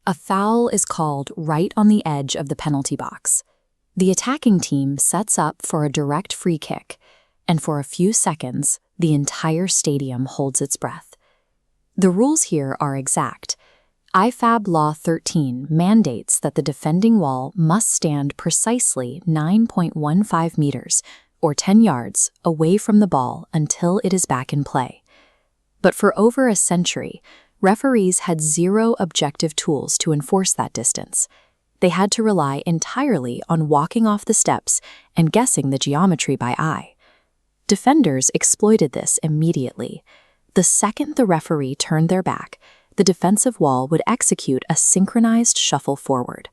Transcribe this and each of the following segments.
A foul is called right on the edge of the penalty box. The attacking team sets up for a direct free kick, and for a few seconds, the entire stadium holds its breath. The rules here are exact. IFAB Law 13 mandates that the defending wall must stand precisely 9.15 meters, or 10 yards, away from the ball until it is back in play. But for over a century, referees had zero objective tools to enforce that distance. They had to rely entirely on walking off the steps and guessing the geometry by eye. Defenders exploited this immediately. The second the referee turned their back, the defensive wall would execute a synchronized shuffle forward.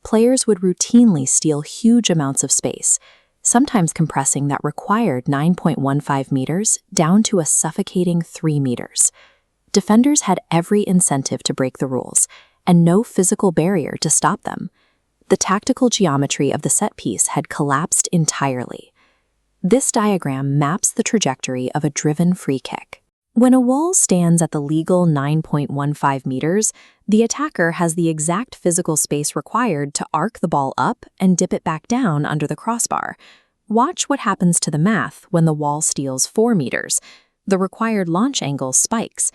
Players would routinely steal huge amounts of space, sometimes compressing that required 9.15 meters down to a suffocating 3 meters. Defenders had every incentive to break the rules, and no physical barrier to stop them. The tactical geometry of the set piece had collapsed entirely. This diagram maps the trajectory of a driven free kick. When a wall stands at the legal 9.15 meters, the attacker has the exact physical space required to arc the ball up and dip it back down under the crossbar. Watch what happens to the math when the wall steals 4 meters. The required launch angle spikes.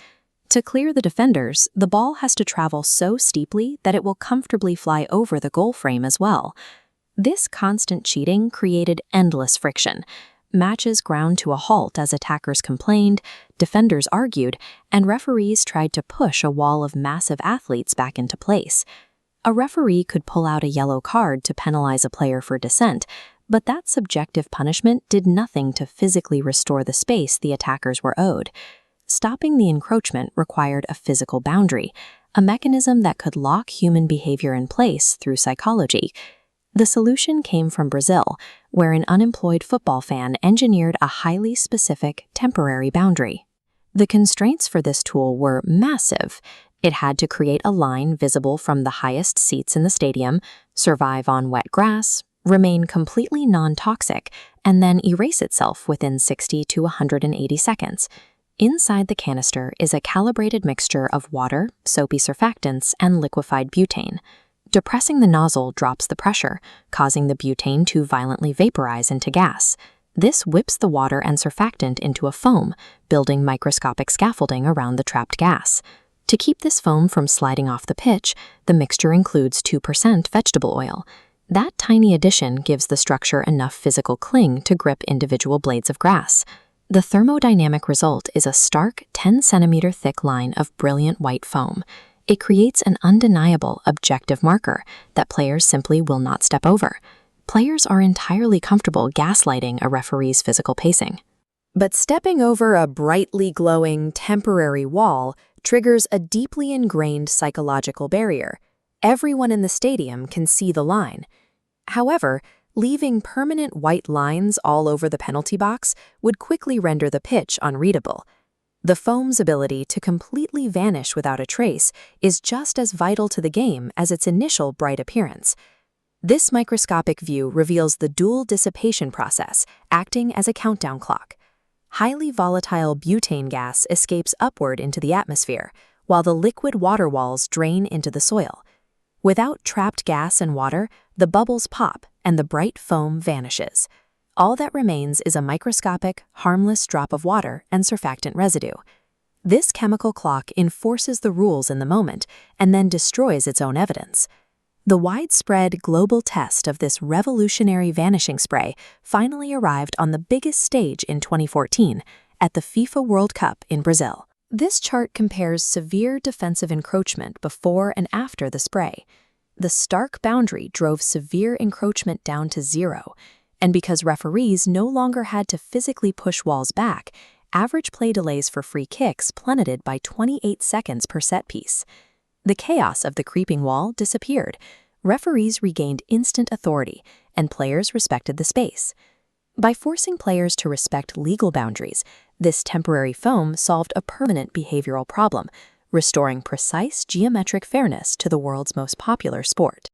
To clear the defenders, the ball has to travel so steeply that it will comfortably fly over the goal frame as well. This constant cheating created endless friction. Matches ground to a halt as attackers complained, defenders argued, and referees tried to push a wall of massive athletes back into place. A referee could pull out a yellow card to penalize a player for dissent, but that subjective punishment did nothing to physically restore the space the attackers were owed. Stopping the encroachment required a physical boundary, a mechanism that could lock human behavior in place through psychology. The solution came from Brazil, where an unemployed football fan engineered a highly specific, temporary boundary. The constraints for this tool were massive. It had to create a line visible from the highest seats in the stadium, survive on wet grass, remain completely non-toxic, and then erase itself within 60 to 180 seconds. Inside the canister is a calibrated mixture of water, soapy surfactants, and liquefied butane. Depressing the nozzle drops the pressure, causing the butane to violently vaporize into gas. This whips the water and surfactant into a foam, building microscopic scaffolding around the trapped gas. To keep this foam from sliding off the pitch, the mixture includes 2% vegetable oil. That tiny addition gives the structure enough physical cling to grip individual blades of grass. The thermodynamic result is a stark 10-centimeter thick line of brilliant white foam. It creates an undeniable objective marker that players simply will not step over. Players are entirely comfortable gaslighting a referee's physical pacing. But stepping over a brightly glowing, temporary wall triggers a deeply ingrained psychological barrier. Everyone in the stadium can see the line. However, leaving permanent white lines all over the penalty box would quickly render the pitch unreadable. The foam's ability to completely vanish without a trace is just as vital to the game as its initial bright appearance. This microscopic view reveals the dual dissipation process, acting as a countdown clock. Highly volatile butane gas escapes upward into the atmosphere, while the liquid water walls drain into the soil. Without trapped gas and water, the bubbles pop and the bright foam vanishes. All that remains is a microscopic, harmless drop of water and surfactant residue. This chemical clock enforces the rules in the moment and then destroys its own evidence. The widespread global test of this revolutionary vanishing spray finally arrived on the biggest stage in 2014 at the FIFA World Cup in Brazil. This chart compares severe defensive encroachment before and after the spray. The stark boundary drove severe encroachment down to 0, and because referees no longer had to physically push walls back, average play delays for free kicks plummeted by 28 seconds per set piece. The chaos of the creeping wall disappeared. Referees regained instant authority, and players respected the space. By forcing players to respect legal boundaries, this temporary foam solved a permanent behavioral problem, restoring precise geometric fairness to the world's most popular sport.